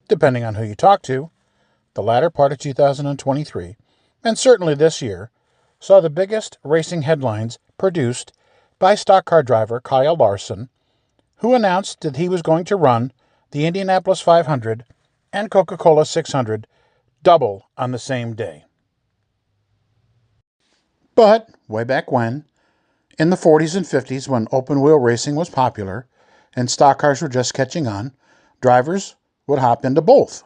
depending on who you talk to, the latter part of 2023, and certainly this year, saw the biggest racing headlines produced by stock car driver Kyle Larson, who announced that he was going to run the Indianapolis 500 and Coca-Cola 600 double on the same day. But way back when, in the 40s and 50s, when open-wheel racing was popular and stock cars were just catching on, drivers would hop into both.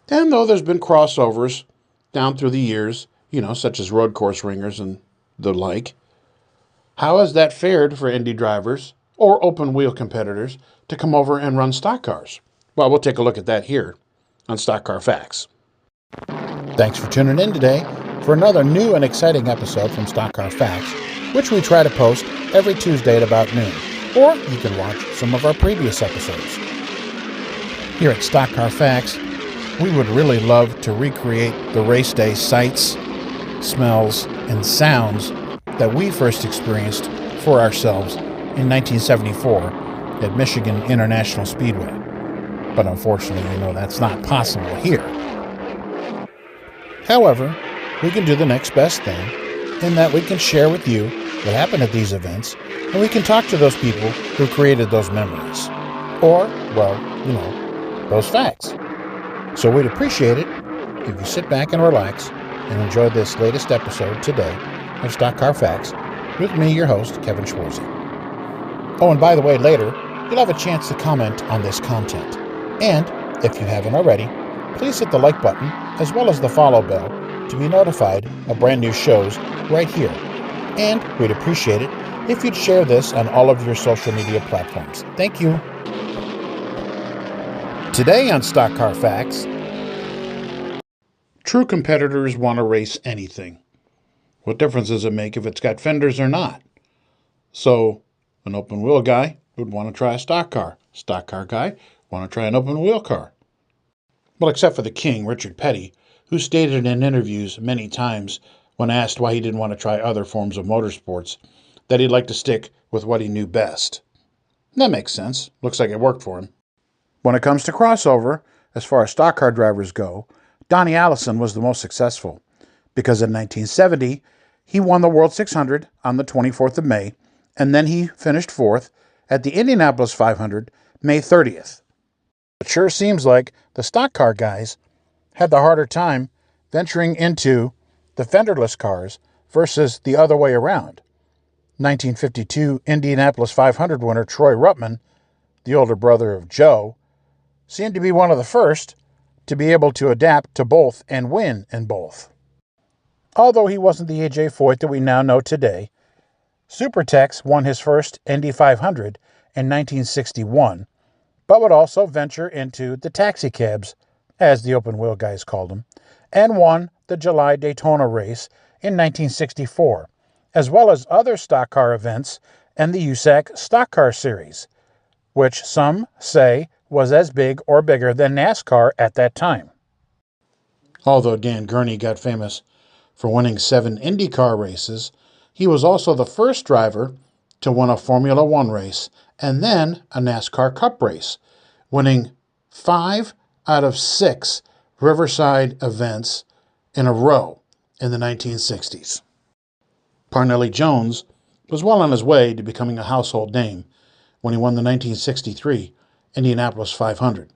And though there's been crossovers down through the years, such as road course ringers and the like, how has that fared for Indy drivers or open-wheel competitors to come over and run stock cars? Well, we'll take a look at that here on Stock Car Facts. Thanks for tuning in today for another new and exciting episode from Stock Car Facts, which we try to post every Tuesday at about noon, or you can watch some of our previous episodes. Here at Stock Car Facts, we would really love to recreate the race day sights, smells, and sounds that we first experienced for ourselves in 1974 at Michigan International Speedway. But unfortunately, that's not possible here. However, we can do the next best thing in that we can share with you what happened at these events, and we can talk to those people who created those memories. Or, those facts. So we'd appreciate it if you sit back and relax and enjoy this latest episode today of Stock Car Facts with me, your host, Kevin Schwarzy. Oh, and by the way, later, you'll have a chance to comment on this content. And, if you haven't already, please hit the like button as well as the follow bell to be notified of brand new shows right here. And we'd appreciate it if you'd share this on all of your social media platforms. Thank you. Today on Stock Car Facts, true competitors want to race anything. What difference does it make if it's got fenders or not? So, an open wheel guy would want to try a stock car. Stock car guy want to try an open wheel car. Well, except for the king, Richard Petty, who stated in interviews many times when asked why he didn't want to try other forms of motorsports, that he'd like to stick with what he knew best. That makes sense. Looks like it worked for him. When it comes to crossover, as far as stock car drivers go, Donnie Allison was the most successful, because in 1970, he won the World 600 on the 24th of May, and then he finished fourth at the Indianapolis 500, May 30th. It sure seems like the stock car guys had the harder time venturing into the fenderless cars versus the other way around. 1952 Indianapolis 500 winner Troy Ruttman, the older brother of Joe, seemed to be one of the first to be able to adapt to both and win in both. Although he wasn't the A.J. Foyt that we now know today, Supertex won his first Indy 500 in 1961, but would also venture into the taxi cabs, as the open wheel guys called them, and won the July Daytona race in 1964, as well as other stock car events and the USAC Stock Car Series, which some say was as big or bigger than NASCAR at that time. Although Dan Gurney got famous for winning 7 IndyCar races, he was also the first driver to win a Formula One race and then a NASCAR Cup race, winning 5 out of 6 Riverside events in a row in the 1960s. Parnelli Jones was well on his way to becoming a household name when he won the 1963 Indianapolis 500.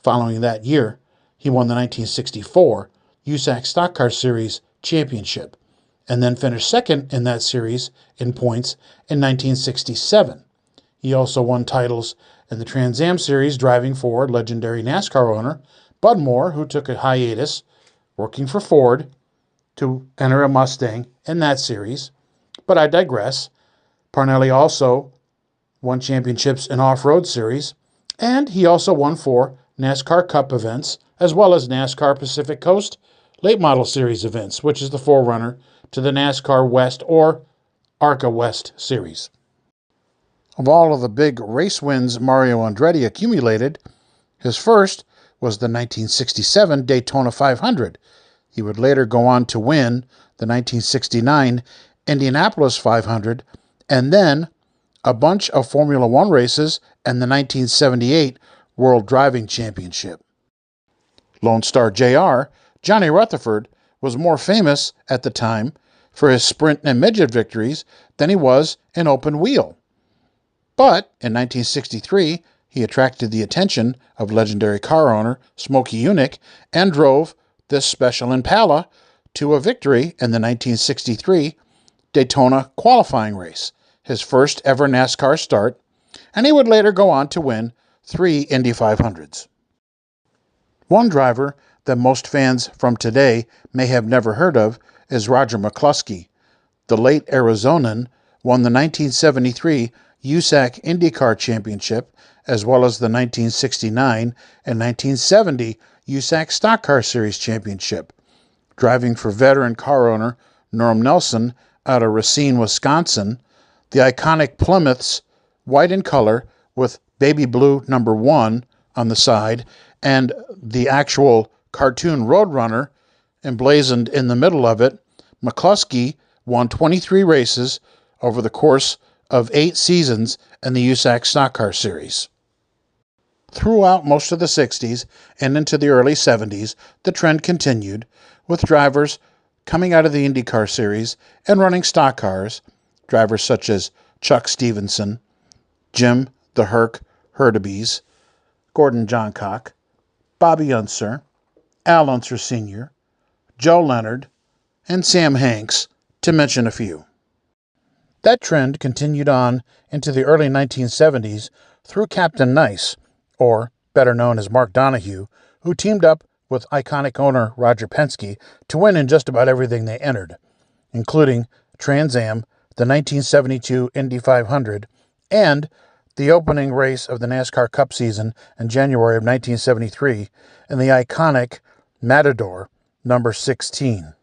Following that year, he won the 1964 USAC Stock Car Series Championship, and then finished second in that series in points in 1967. He also won titles in the Trans Am Series, driving for legendary NASCAR owner Bud Moore, who took a hiatus working for Ford to enter a Mustang in that series. But I digress. Parnelli also won championships in Off-Road Series, and he also won 4 NASCAR Cup events, as well as NASCAR Pacific Coast Late Model Series events, which is the forerunner to the NASCAR West or ARCA West Series. Of all of the big race wins Mario Andretti accumulated, his first was the 1967 Daytona 500. He would later go on to win the 1969 Indianapolis 500, and then a bunch of Formula One races and the 1978 World Driving Championship. Lone Star Jr., Johnny Rutherford, was more famous at the time for his sprint and midget victories than he was in open wheel. But in 1963, he attracted the attention of legendary car owner Smokey Yunick and drove this special Impala to a victory in the 1963 Daytona qualifying race, his first ever NASCAR start, and he would later go on to win 3 Indy 500s. One driver that most fans from today may have never heard of is Roger McCluskey. The late Arizonan won the 1973 USAC IndyCar Championship as well as the 1969 and 1970 USAC Stock Car Series Championship, driving for veteran car owner Norm Nelson out of Racine, Wisconsin. The iconic Plymouths, white in color with baby blue number 1 on the side, and the actual cartoon Roadrunner emblazoned in the middle of it. McCluskey won 23 races over the course of 8 seasons in the USAC Stock Car Series. Throughout most of the 60s and into the early 70s, the trend continued, with drivers coming out of the IndyCar Series and running stock cars, drivers such as Chuck Stevenson, Jim the Herc Hurtubise, Gordon Johncock, Bobby Unser, Al Unser Sr., Joe Leonard, and Sam Hanks, to mention a few. That trend continued on into the early 1970s through Captain Nice, or better known as Mark Donohue, who teamed up with iconic owner Roger Penske to win in just about everything they entered, including Trans Am, the 1972 Indy 500, and the opening race of the NASCAR Cup season in January of 1973 in the iconic Matador number 16.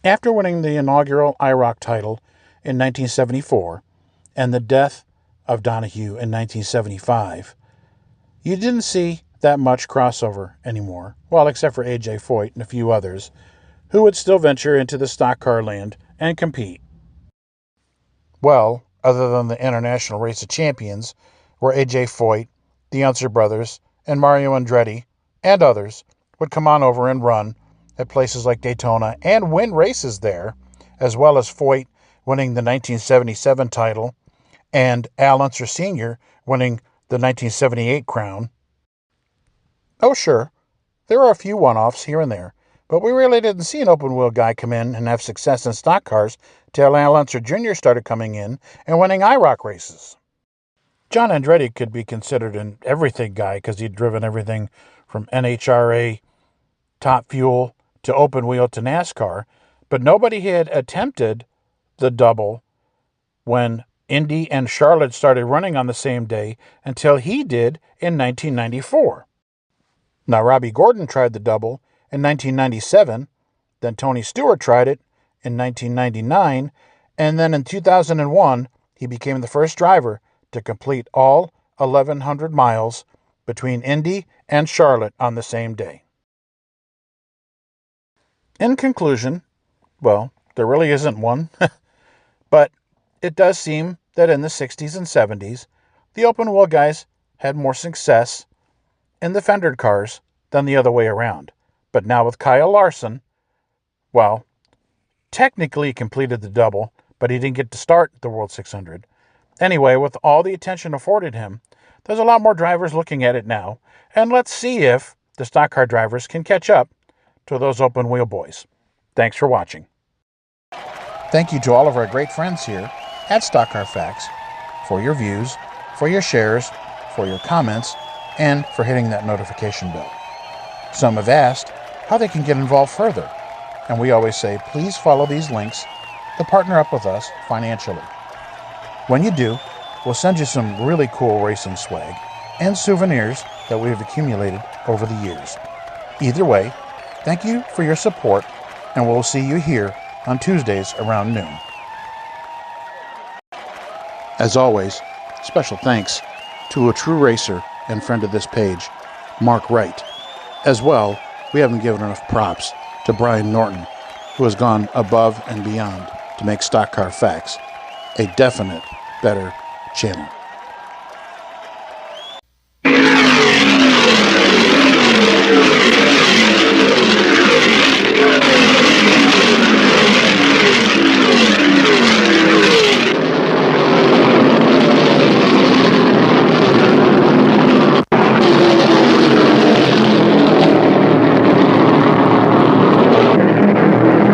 After winning the inaugural IROC title in 1974 and the death of Donohue in 1975, you didn't see that much crossover anymore, well, except for A.J. Foyt and a few others, who would still venture into the stock car land and compete. Well, other than the International Race of Champions, where A.J. Foyt, the Unser brothers, and Mario Andretti, and others would come on over and run at places like Daytona and win races there, as well as Foyt winning the 1977 title and Al Unser Sr. winning the 1978 crown. Oh, sure, there are a few one-offs here and there, but we really didn't see an open-wheel guy come in and have success in stock cars till Al Unser Jr. started coming in and winning IROC races. John Andretti could be considered an everything guy because he'd driven everything from NHRA, Top Fuel, to open wheel to NASCAR, but nobody had attempted the double when Indy and Charlotte started running on the same day until he did in 1994. Now, Robbie Gordon tried the double in 1997, then Tony Stewart tried it in 1999, and then in 2001, he became the first driver to complete all 1,100 miles between Indy and Charlotte on the same day. In conclusion, well, there really isn't one, but it does seem that in the 60s and 70s, the open-wheel guys had more success in the fendered cars than the other way around. But now with Kyle Larson, well, technically he completed the double, but he didn't get to start the World 600. Anyway, with all the attention afforded him, there's a lot more drivers looking at it now, and let's see if the stock car drivers can catch up to those open wheel boys. Thanks for watching. Thank you to all of our great friends here at Stock Car Facts for your views, for your shares, for your comments, and for hitting that notification bell. Some have asked how they can get involved further, and we always say, please follow these links to partner up with us financially. When you do, we'll send you some really cool racing swag and souvenirs that we've accumulated over the years. Either way, thank you for your support, and we'll see you here on Tuesdays around noon. As always, special thanks to a true racer and friend of this page, Mark Wright. As well, we haven't given enough props to Brian Norton, who has gone above and beyond to make Stock Car Facts a definite better channel.